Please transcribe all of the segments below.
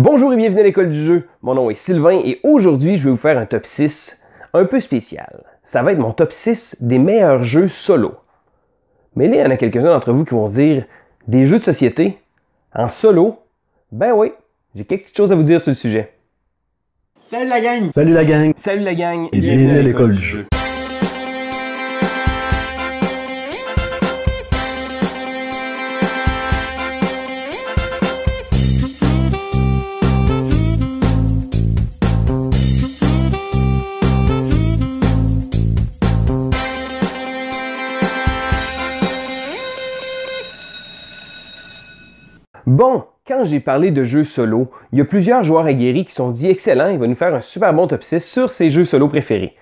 Bonjour et bienvenue à l'école du jeu. Mon nom est Sylvain et aujourd'hui je vais vous faire un top 6 un peu spécial. Ça va être mon top 6 des meilleurs jeux solo. Mais là, il y en a quelques-uns d'entre vous qui vont se dire des jeux de société en solo. Ben oui, j'ai quelques petites choses à vous dire sur le sujet. Salut la gang! Salut la gang! Salut la gang! Et bienvenue à l'école du jeu. Bon, quand j'ai parlé de jeux solo, il y a plusieurs joueurs aguerris qui sont dit excellent, il va nous faire un super bon top 6 sur ses jeux solo préférés.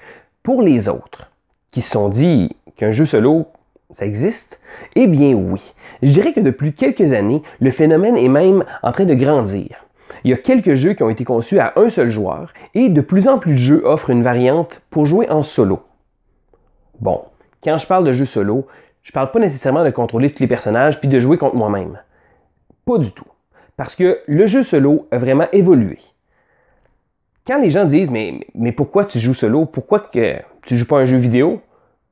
Pour les autres, qui se sont dit qu'un jeu solo, ça existe, eh bien oui. Je dirais que depuis quelques années, le phénomène est même en train de grandir. Il y a quelques jeux qui ont été conçus à un seul joueur et de plus en plus de jeux offrent une variante pour jouer en solo. Bon, quand je parle de jeux solo, je parle pas nécessairement de contrôler tous les personnages puis de jouer contre moi-même. Pas du tout. Parce que le jeu solo a vraiment évolué. Quand les gens disent mais pourquoi tu joues solo? Pourquoi que tu joues pas un jeu vidéo?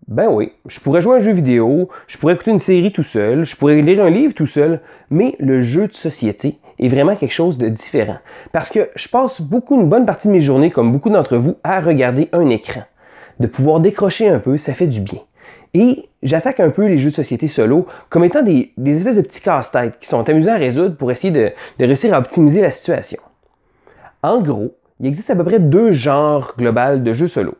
Ben oui, je pourrais jouer un jeu vidéo, je pourrais écouter une série tout seul, je pourrais lire un livre tout seul, mais le jeu de société est vraiment quelque chose de différent. Parce que je passe une bonne partie de mes journées, comme beaucoup d'entre vous, à regarder un écran. De pouvoir décrocher un peu, ça fait du bien. Et j'attaque un peu les jeux de société solo comme étant des espèces de petits casse-têtes qui sont amusants à résoudre pour essayer de réussir à optimiser la situation. En gros, il existe à peu près deux genres globaux de jeux solo.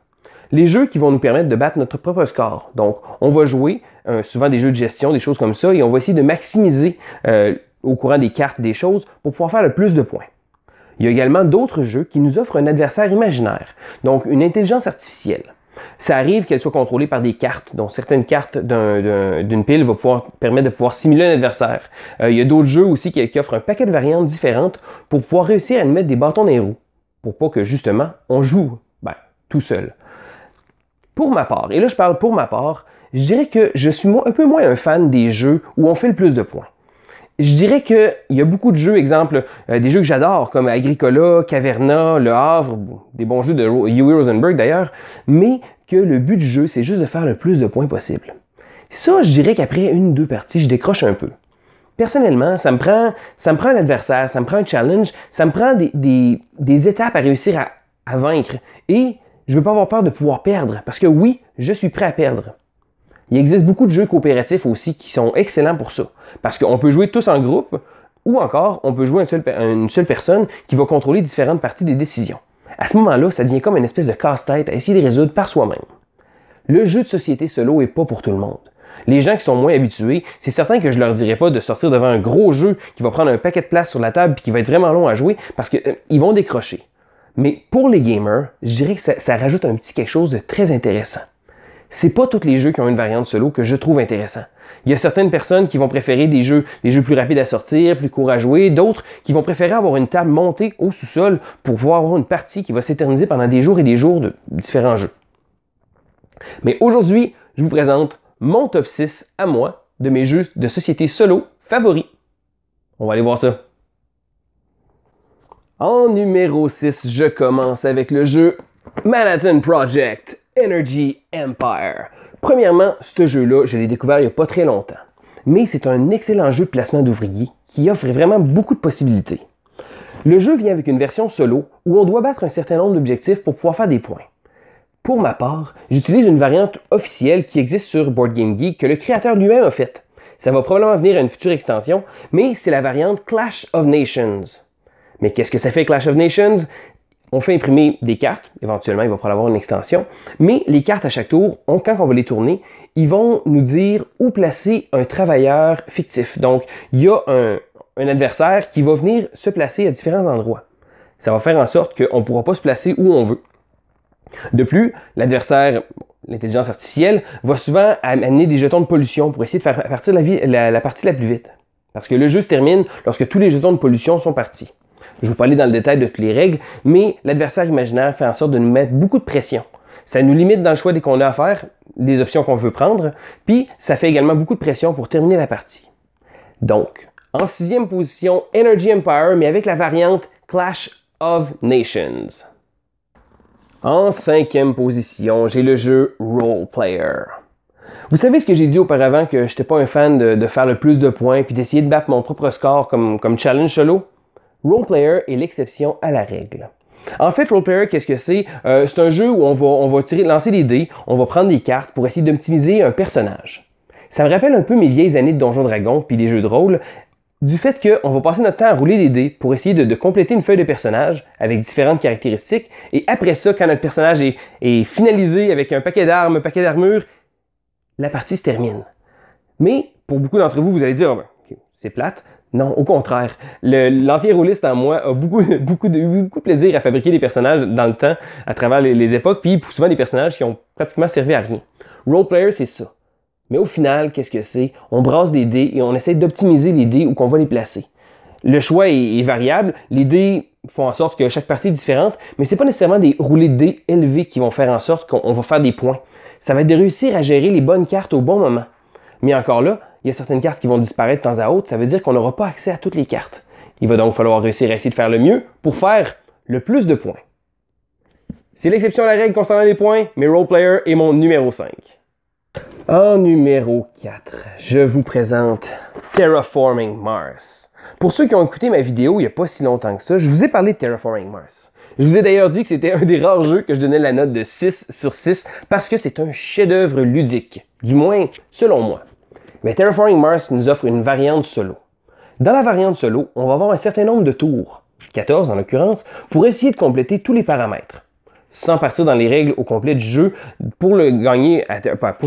Les jeux qui vont nous permettre de battre notre propre score. Donc, on va jouer souvent des jeux de gestion, des choses comme ça, et on va essayer de maximiser au courant des cartes des choses pour pouvoir faire le plus de points. Il y a également d'autres jeux qui nous offrent un adversaire imaginaire, donc une intelligence artificielle. Ça arrive qu'elle soit contrôlée par des cartes, donc certaines cartes d'une pile vont permettre de pouvoir simuler un adversaire. Il y a d'autres jeux aussi qui offrent un paquet de variantes différentes pour pouvoir réussir à nous mettre des bâtons dans les roues, pour pas que justement on joue tout seul. Pour ma part, et là je parle pour ma part, je dirais que je suis un peu moins un fan des jeux où on fait le plus de points. Je dirais qu'il y a beaucoup de jeux, exemple, des jeux que j'adore, comme Agricola, Caverna, Le Havre, des bons jeux de Uwe Rosenberg d'ailleurs, mais que le but du jeu, c'est juste de faire le plus de points possible. Ça, je dirais qu'après une ou deux parties, je décroche un peu. Personnellement, ça me prend un adversaire, ça me prend un challenge, ça me prend des étapes à réussir à vaincre. Et je ne veux pas avoir peur de pouvoir perdre, parce que oui, je suis prêt à perdre. Il existe beaucoup de jeux coopératifs aussi qui sont excellents pour ça. Parce qu'on peut jouer tous en groupe, ou encore, on peut jouer une seule personne qui va contrôler différentes parties des décisions. À ce moment-là, ça devient comme une espèce de casse-tête à essayer de résoudre par soi-même. Le jeu de société solo n'est pas pour tout le monde. Les gens qui sont moins habitués, c'est certain que je leur dirais pas de sortir devant un gros jeu qui va prendre un paquet de place sur la table et qui va être vraiment long à jouer parce qu'ils vont décrocher. Mais pour les gamers, je dirais que ça rajoute un petit quelque chose de très intéressant. C'est pas tous les jeux qui ont une variante solo que je trouve intéressant. Il y a certaines personnes qui vont préférer des jeux plus rapides à sortir, plus courts à jouer, d'autres qui vont préférer avoir une table montée au sous-sol pour pouvoir avoir une partie qui va s'éterniser pendant des jours et des jours de différents jeux. Mais aujourd'hui, je vous présente mon top 6 à moi de mes jeux de société solo favoris. On va aller voir ça. En numéro 6, je commence avec le jeu Manhattan Project Energy Empire. Premièrement, ce jeu-là, je l'ai découvert il n'y a pas très longtemps. Mais c'est un excellent jeu de placement d'ouvriers qui offre vraiment beaucoup de possibilités. Le jeu vient avec une version solo où on doit battre un certain nombre d'objectifs pour pouvoir faire des points. Pour ma part, j'utilise une variante officielle qui existe sur Board Game Geek que le créateur lui-même a faite. Ça va probablement venir à une future extension, mais c'est la variante Clash of Nations. Mais qu'est-ce que ça fait Clash of Nations? On fait imprimer des cartes, éventuellement il va falloir avoir une extension, mais les cartes à chaque tour, quand on va les tourner, ils vont nous dire où placer un travailleur fictif. Donc, il y a un adversaire qui va venir se placer à différents endroits. Ça va faire en sorte qu'on ne pourra pas se placer où on veut. De plus, l'adversaire, l'intelligence artificielle, va souvent amener des jetons de pollution pour essayer de faire partir la partie la plus vite. Parce que le jeu se termine lorsque tous les jetons de pollution sont partis. Je ne vais pas aller dans le détail de toutes les règles, mais l'adversaire imaginaire fait en sorte de nous mettre beaucoup de pression. Ça nous limite dans le choix des qu'on a à faire, des options qu'on veut prendre, puis ça fait également beaucoup de pression pour terminer la partie. Donc, en 6e position, Energy Empire, mais avec la variante Clash of Nations. En 5e position, j'ai le jeu Role Player. Vous savez ce que j'ai dit auparavant, que je n'étais pas un fan de faire le plus de points puis d'essayer de battre mon propre score comme challenge solo? Role Player est l'exception à la règle. En fait, Role Player, qu'est-ce que c'est? C'est un jeu où on va lancer des dés, on va prendre des cartes pour essayer d'optimiser un personnage. Ça me rappelle un peu mes vieilles années de Donjons Dragons puis des jeux de rôle, du fait qu'on va passer notre temps à rouler des dés pour essayer de compléter une feuille de personnage avec différentes caractéristiques, et après ça, quand notre personnage est finalisé avec un paquet d'armes, un paquet d'armures, la partie se termine. Mais pour beaucoup d'entre vous, vous allez dire, okay, c'est plate. Non, au contraire. L'ancien rôliste en moi a beaucoup de plaisir à fabriquer des personnages dans le temps, à travers les époques, puis souvent des personnages qui ont pratiquement servi à rien. Role Player, c'est ça. Mais au final, qu'est-ce que c'est? On brasse des dés et on essaie d'optimiser les dés où qu'on va les placer. Le choix est variable. Les dés font en sorte que chaque partie est différente, mais c'est pas nécessairement des roulés de dés élevés qui vont faire en sorte qu'on va faire des points. Ça va être de réussir à gérer les bonnes cartes au bon moment. Mais encore là, il y a certaines cartes qui vont disparaître de temps à autre, ça veut dire qu'on n'aura pas accès à toutes les cartes. Il va donc falloir réussir à essayer de faire le mieux pour faire le plus de points. C'est l'exception à la règle concernant les points, mais Role Player est mon numéro 5. En numéro 4, je vous présente Terraforming Mars. Pour ceux qui ont écouté ma vidéo il n'y a pas si longtemps que ça, je vous ai parlé de Terraforming Mars. Je vous ai d'ailleurs dit que c'était un des rares jeux que je donnais la note de 6 sur 6 parce que c'est un chef-d'œuvre ludique, du moins selon moi. Mais Terraforming Mars nous offre une variante solo. Dans la variante solo, on va avoir un certain nombre de tours, 14 en l'occurrence, pour essayer de compléter tous les paramètres. Sans partir dans les règles au complet du jeu, pour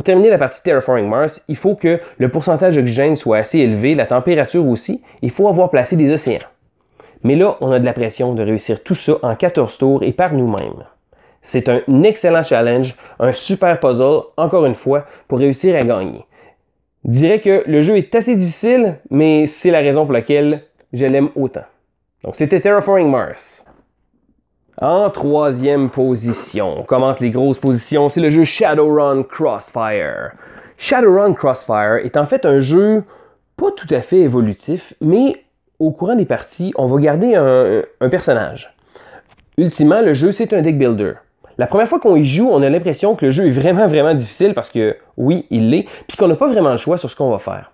terminer la partie Terraforming Mars, il faut que le pourcentage d'oxygène soit assez élevé, la température aussi, il faut avoir placé des océans. Mais là, on a de la pression de réussir tout ça en 14 tours et par nous-mêmes. C'est un excellent challenge, un super puzzle, encore une fois, pour réussir à gagner. Je dirais que le jeu est assez difficile, mais c'est la raison pour laquelle je l'aime autant. Donc c'était Terraforming Mars. En 3e position, on commence les grosses positions, c'est le jeu Shadowrun Crossfire. Shadowrun Crossfire est en fait un jeu pas tout à fait évolutif, mais au courant des parties, on va garder un personnage. Ultimement, le jeu, c'est un deck builder. La première fois qu'on y joue, on a l'impression que le jeu est vraiment difficile parce que, oui, il l'est, puis qu'on n'a pas vraiment le choix sur ce qu'on va faire.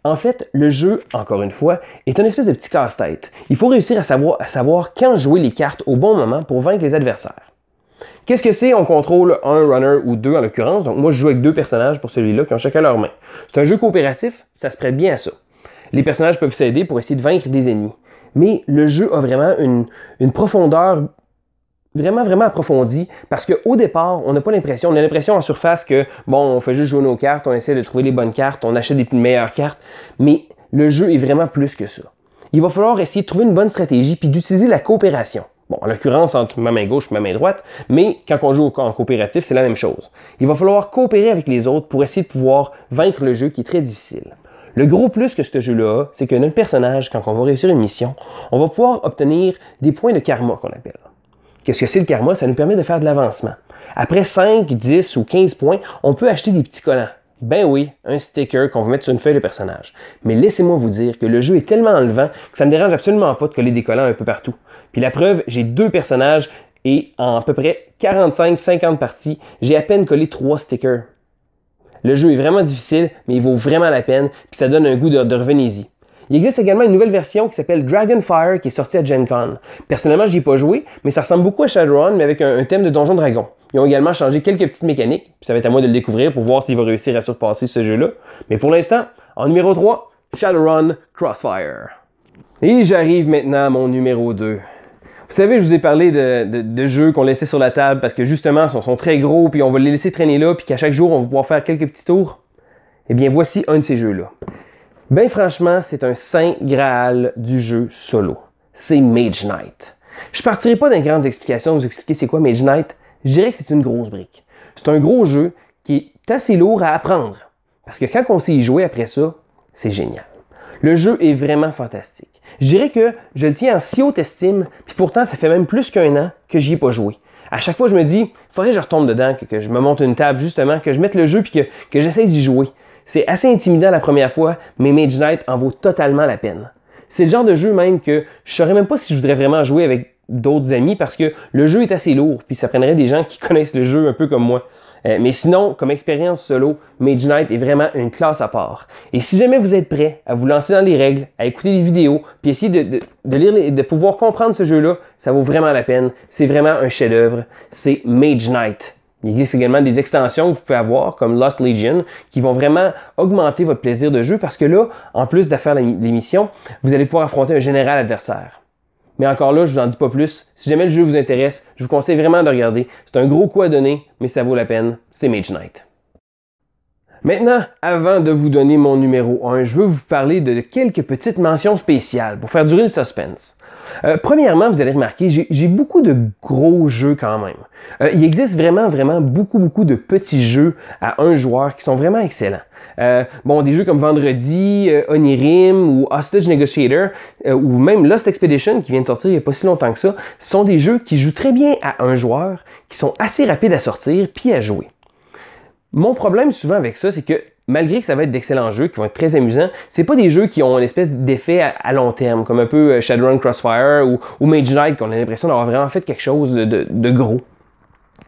En fait, le jeu, encore une fois, est une espèce de petit casse-tête. Il faut réussir à savoir quand jouer les cartes au bon moment pour vaincre les adversaires. Qu'est-ce que c'est? On contrôle un runner ou deux en l'occurrence, donc moi je joue avec 2 personnages pour celui-là qui ont chacun leur main. C'est un jeu coopératif, ça se prête bien à ça. Les personnages peuvent s'aider pour essayer de vaincre des ennemis. Mais le jeu a vraiment une profondeur vraiment approfondie parce qu'au départ, on n'a pas l'impression, on a l'impression en surface que, bon, on fait juste jouer nos cartes, on essaie de trouver les bonnes cartes, on achète des meilleures cartes, mais le jeu est vraiment plus que ça. Il va falloir essayer de trouver une bonne stratégie puis d'utiliser la coopération. Bon, en l'occurrence, entre ma main gauche et ma main droite, mais quand on joue en coopératif, c'est la même chose. Il va falloir coopérer avec les autres pour essayer de pouvoir vaincre le jeu qui est très difficile. Le gros plus que ce jeu-là a, c'est que notre personnage, quand on va réussir une mission, on va pouvoir obtenir des points de karma qu'on appelle. Qu'est-ce que c'est le karma? Ça nous permet de faire de l'avancement. Après 5, 10 ou 15 points, on peut acheter des petits collants. Ben oui, un sticker qu'on va mettre sur une feuille de personnage. Mais laissez-moi vous dire que le jeu est tellement enlevant que ça ne me dérange absolument pas de coller des collants un peu partout. Puis la preuve, j'ai 2 personnages et en à peu près 45-50 parties, j'ai à peine collé 3 stickers. Le jeu est vraiment difficile, mais il vaut vraiment la peine, puis ça donne un goût de revenez-y. Il existe également une nouvelle version qui s'appelle Dragonfire qui est sortie à Gen Con. Personnellement, j'y ai pas joué, mais ça ressemble beaucoup à Shadowrun, mais avec un thème de Donjon Dragon. Ils ont également changé quelques petites mécaniques, puis ça va être à moi de le découvrir pour voir s'il va réussir à surpasser ce jeu-là. Mais pour l'instant, en numéro 3, Shadowrun Crossfire. Et j'arrive maintenant à mon numéro 2. Vous savez, je vous ai parlé de jeux qu'on laissait sur la table parce que justement, ils sont très gros, puis on va les laisser traîner là, puis qu'à chaque jour, on va pouvoir faire quelques petits tours. Eh bien, voici un de ces jeux-là. Ben franchement, c'est un saint graal du jeu solo. C'est Mage Knight. Je ne partirai pas dans les grandes explications, vous expliquer c'est quoi Mage Knight. Je dirais que c'est une grosse brique. C'est un gros jeu qui est assez lourd à apprendre. Parce que quand on sait y jouer après ça, c'est génial. Le jeu est vraiment fantastique. Je dirais que je le tiens en si haute estime, puis pourtant ça fait même plus qu'1 an que j'y ai pas joué. À chaque fois, je me dis, il faudrait que je retombe dedans, que je me monte une table justement, que je mette le jeu puis que j'essaie d'y jouer. C'est assez intimidant la première fois, mais Mage Knight en vaut totalement la peine. C'est le genre de jeu même que je saurais même pas si je voudrais vraiment jouer avec d'autres amis parce que le jeu est assez lourd, puis ça prendrait des gens qui connaissent le jeu un peu comme moi. Mais sinon, comme expérience solo, Mage Knight est vraiment une classe à part. Et si jamais vous êtes prêt à vous lancer dans les règles, à écouter des vidéos, puis essayer de lire, de pouvoir comprendre ce jeu-là, ça vaut vraiment la peine. C'est vraiment un chef-d'œuvre. C'est Mage Knight. Il existe également des extensions que vous pouvez avoir, comme Lost Legion, qui vont vraiment augmenter votre plaisir de jeu parce que là, en plus de faire l'émission, vous allez pouvoir affronter un général adversaire. Mais encore là, je vous en dis pas plus. Si jamais le jeu vous intéresse, je vous conseille vraiment de regarder. C'est un gros coup à donner, mais ça vaut la peine. C'est Mage Knight. Maintenant, avant de vous donner mon numéro 1, je veux vous parler de quelques petites mentions spéciales pour faire durer le suspense. Premièrement, vous allez remarquer, j'ai beaucoup de gros jeux quand même. Il existe vraiment beaucoup de petits jeux à un joueur qui sont vraiment excellents. Des jeux comme Vendredi, Onirim ou Hostage Negotiator ou même Lost Expedition qui vient de sortir il n'y a pas si longtemps que ça, sont des jeux qui jouent très bien à un joueur, qui sont assez rapides à sortir puis à jouer. Mon problème souvent avec ça, c'est que malgré que ça va être d'excellents jeux qui vont être très amusants, c'est pas des jeux qui ont une espèce d'effet à long terme, comme un peu Shadowrun Crossfire ou Mage Knight, qu'on a l'impression d'avoir vraiment fait quelque chose de gros.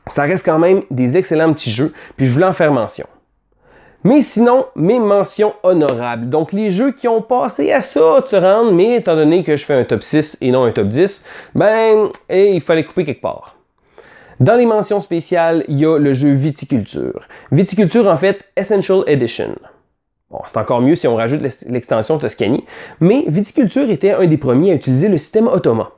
Ça reste quand même des excellents petits jeux, puis je voulais en faire mention. Mais sinon, mes mentions honorables. Donc, les jeux qui ont passé à ça de se rendre, mais étant donné que je fais un top 6 et non un top 10, il fallait couper quelque part. Dans les mentions spéciales, il y a le jeu Viticulture. Viticulture, en fait, Essential Edition. Bon, c'est encore mieux si on rajoute l'extension Toscanie, mais Viticulture était un des premiers à utiliser le système Automa.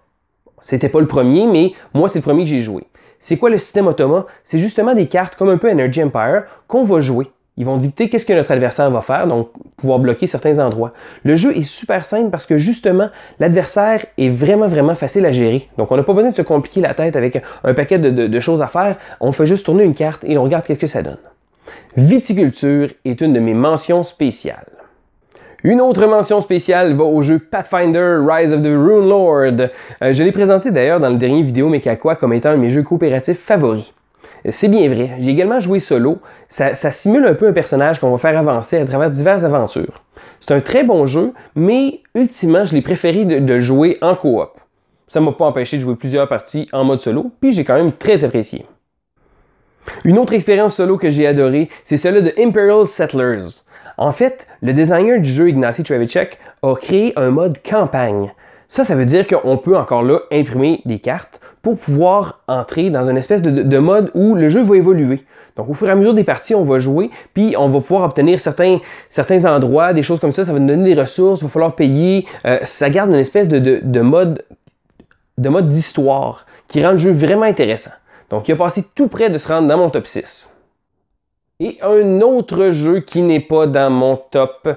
C'était pas le premier, mais moi, c'est le premier que j'ai joué. C'est quoi le système Automa? C'est justement des cartes comme un peu Energy Empire qu'on va jouer. Ils vont dicter qu'est-ce que notre adversaire va faire, donc pouvoir bloquer certains endroits. Le jeu est super simple parce que justement, l'adversaire est vraiment facile à gérer. Donc on n'a pas besoin de se compliquer la tête avec un paquet de choses à faire. On fait juste tourner une carte et on regarde qu'est-ce que ça donne. Viticulture est une de mes mentions spéciales. Une autre mention spéciale va au jeu Pathfinder Rise of the Rune Lord. Je l'ai présenté d'ailleurs dans le dernier vidéo Mekakwa comme étant un de mes jeux coopératifs favoris. C'est bien vrai, j'ai également joué solo. Ça simule un peu un personnage qu'on va faire avancer à travers diverses aventures. C'est un très bon jeu, mais ultimement, je l'ai préféré de jouer en coop. Ça ne m'a pas empêché de jouer plusieurs parties en mode solo, puis j'ai quand même très apprécié. Une autre expérience solo que j'ai adorée, c'est celle de Imperial Settlers. En fait, le designer du jeu, Ignacy Trzewiczek, a créé un mode campagne. Ça veut dire qu'on peut encore là imprimer des cartes pour pouvoir entrer dans une espèce de mode où le jeu va évoluer. Donc au fur et à mesure des parties, on va jouer, puis on va pouvoir obtenir certains endroits, des choses comme ça va nous donner des ressources, il va falloir payer. Ça garde une espèce de mode d'histoire qui rend le jeu vraiment intéressant. Donc il a passé tout près de se rendre dans mon top 6. Et un autre jeu qui n'est pas dans mon top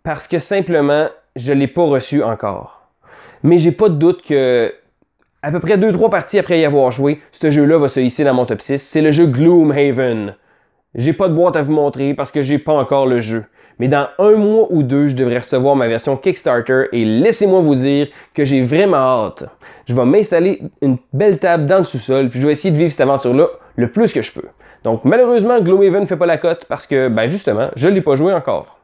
parce que simplement, je ne l'ai pas reçu encore. Mais j'ai pas de doute que à peu près 2-3 parties après y avoir joué, ce jeu-là va se hisser dans mon top 6. C'est le jeu Gloomhaven. J'ai pas de boîte à vous montrer parce que j'ai pas encore le jeu. Mais dans 1 mois ou 2, je devrais recevoir ma version Kickstarter et laissez-moi vous dire que j'ai vraiment hâte. Je vais m'installer une belle table dans le sous-sol puis je vais essayer de vivre cette aventure-là le plus que je peux. Donc malheureusement, Gloomhaven ne fait pas la cote parce que, justement, je ne l'ai pas joué encore.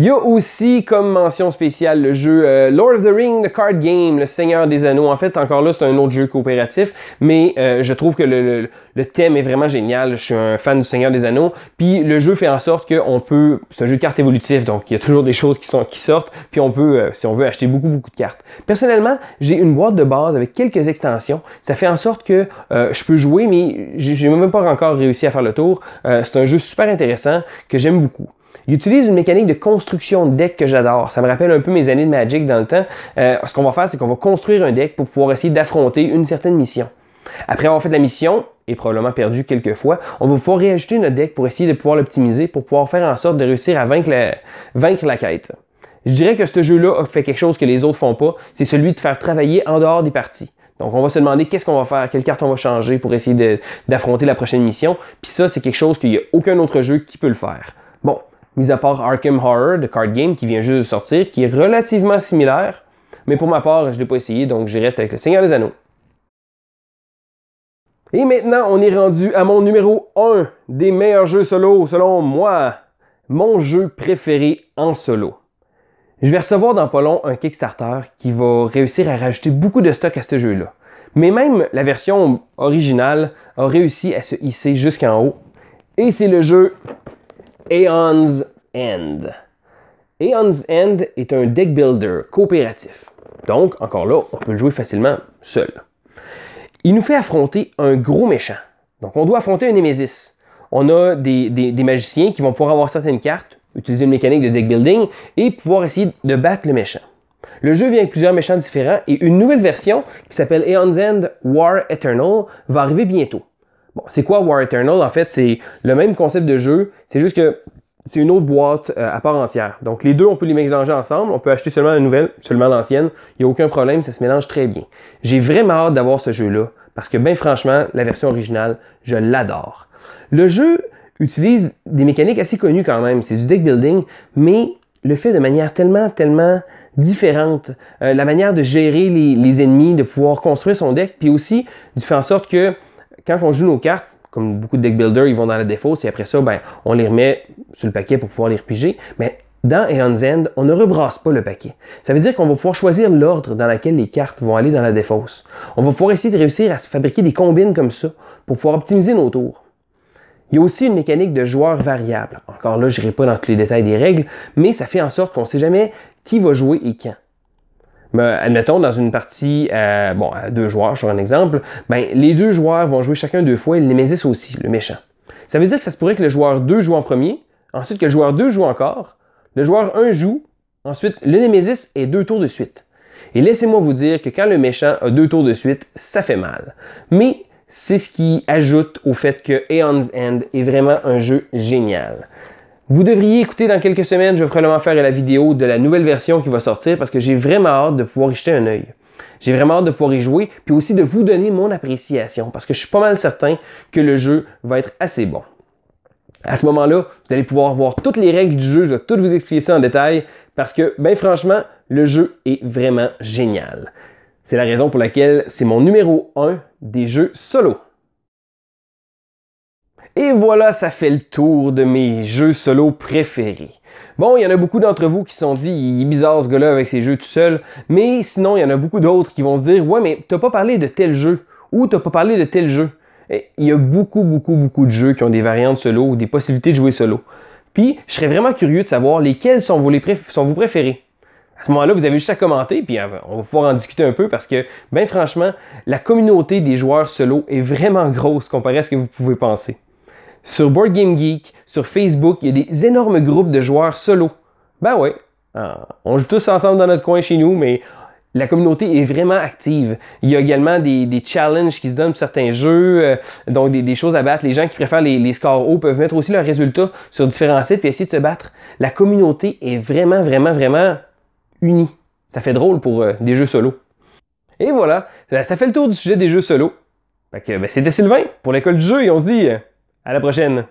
Il y a aussi comme mention spéciale le jeu Lord of the Rings, The Card Game, le Seigneur des Anneaux. En fait, encore là, c'est un autre jeu coopératif, mais je trouve que le thème est vraiment génial. Je suis un fan du Seigneur des Anneaux. Puis le jeu fait en sorte qu'on peut... C'est un jeu de cartes évolutif, donc il y a toujours des choses qui sortent, puis on peut, si on veut, acheter beaucoup de cartes. Personnellement, j'ai une boîte de base avec quelques extensions. Ça fait en sorte que je peux jouer, mais j'ai même pas encore réussi à faire le tour. C'est un jeu super intéressant que j'aime beaucoup. Il utilise une mécanique de construction de deck que j'adore. Ça me rappelle un peu mes années de Magic dans le temps. Ce qu'on va faire, c'est qu'on va construire un deck pour pouvoir essayer d'affronter une certaine mission. Après avoir fait la mission, et probablement perdu quelques fois, on va pouvoir réajuster notre deck pour essayer de pouvoir l'optimiser, pour pouvoir faire en sorte de réussir à vaincre la quête. Je dirais que ce jeu-là a fait quelque chose que les autres font pas, c'est celui de faire travailler en dehors des parties. Donc, on va se demander qu'est-ce qu'on va faire, quelle carte on va changer pour essayer d'affronter la prochaine mission. Puis ça, c'est quelque chose qu'il n'y a aucun autre jeu qui peut le faire. Bon. Mis à part Arkham Horror de Card Game qui vient juste de sortir, qui est relativement similaire, mais pour ma part, je ne l'ai pas essayé, donc je reste avec le Seigneur des Anneaux. Et maintenant, on est rendu à mon numéro 1 des meilleurs jeux solo, selon moi, mon jeu préféré en solo. Je vais recevoir dans pas long un Kickstarter qui va réussir à rajouter beaucoup de stock à ce jeu-là. Mais même la version originale a réussi à se hisser jusqu'en haut. Et c'est le jeu Aeon's End. Aeon's End est un deck builder coopératif. Donc, encore là, on peut le jouer facilement seul. Il nous fait affronter un gros méchant. Donc, on doit affronter un Némésis. On a des magiciens qui vont pouvoir avoir certaines cartes, utiliser une mécanique de deck building et pouvoir essayer de battre le méchant. Le jeu vient avec plusieurs méchants différents et une nouvelle version qui s'appelle Aeon's End War Eternal va arriver bientôt. Bon, c'est quoi War Eternal? En fait, c'est le même concept de jeu, c'est juste que c'est une autre boîte à part entière. Donc les deux, on peut les mélanger ensemble. On peut acheter seulement la nouvelle, seulement l'ancienne. Il n'y a aucun problème, ça se mélange très bien. J'ai vraiment hâte d'avoir ce jeu-là parce que, bien franchement, la version originale, je l'adore. Le jeu utilise des mécaniques assez connues quand même. C'est du deck building, mais le fait de manière tellement différente. La manière de gérer les ennemis, de pouvoir construire son deck, puis aussi de faire en sorte que quand on joue nos cartes, comme beaucoup de deck builders, ils vont dans la défausse et après ça, ben, on les remet sur le paquet pour pouvoir les repiger. Mais dans Aeon's End, on ne rebrasse pas le paquet. Ça veut dire qu'on va pouvoir choisir l'ordre dans lequel les cartes vont aller dans la défausse. On va pouvoir essayer de réussir à se fabriquer des combines comme ça pour pouvoir optimiser nos tours. Il y a aussi une mécanique de joueurs variable. Encore là, je n'irai pas dans tous les détails des règles, mais ça fait en sorte qu'on ne sait jamais qui va jouer et quand. Admettons, dans une partie à 2 joueurs, sur un exemple, ben, les 2 joueurs vont jouer chacun 2 fois et le Némésis aussi, le méchant. Ça veut dire que ça se pourrait que le joueur 2 joue en premier, ensuite que le joueur 2 joue encore, le joueur 1 joue, ensuite le Némésis est 2 tours de suite. Et laissez-moi vous dire que quand le méchant a 2 tours de suite, ça fait mal. Mais c'est ce qui ajoute au fait que Aeon's End est vraiment un jeu génial. Vous devriez écouter dans quelques semaines, je vais probablement faire la vidéo de la nouvelle version qui va sortir parce que j'ai vraiment hâte de pouvoir y jeter un œil. J'ai vraiment hâte de pouvoir y jouer, puis aussi de vous donner mon appréciation parce que je suis pas mal certain que le jeu va être assez bon. À ce moment-là, vous allez pouvoir voir toutes les règles du jeu, je vais tout vous expliquer ça en détail parce que, ben franchement, le jeu est vraiment génial. C'est la raison pour laquelle c'est mon numéro 1 des jeux solo. Et voilà, ça fait le tour de mes jeux solo préférés. Bon, il y en a beaucoup d'entre vous qui se sont dit, il est bizarre ce gars-là avec ses jeux tout seul, mais sinon, il y en a beaucoup d'autres qui vont se dire, ouais, mais t'as pas parlé de tel jeu, ou t'as pas parlé de tel jeu. Et il y a beaucoup de jeux qui ont des variantes solo ou des possibilités de jouer solo. Puis, je serais vraiment curieux de savoir lesquels sont vos préférés. À ce moment-là, vous avez juste à commenter, puis on va pouvoir en discuter un peu parce que, ben franchement, la communauté des joueurs solo est vraiment grosse comparée à ce que vous pouvez penser. Sur Board Game Geek, sur Facebook, il y a des énormes groupes de joueurs solo. Ben ouais, on joue tous ensemble dans notre coin chez nous, mais la communauté est vraiment active. Il y a également des challenges qui se donnent pour certains jeux, donc des choses à battre. Les gens qui préfèrent les scores hauts peuvent mettre aussi leurs résultats sur différents sites et essayer de se battre. La communauté est vraiment unie. Ça fait drôle pour des jeux solo. Et voilà, ça fait le tour du sujet des jeux solo. Fait que, ben, c'était Sylvain pour l'école du jeu et on se dit à la prochaine.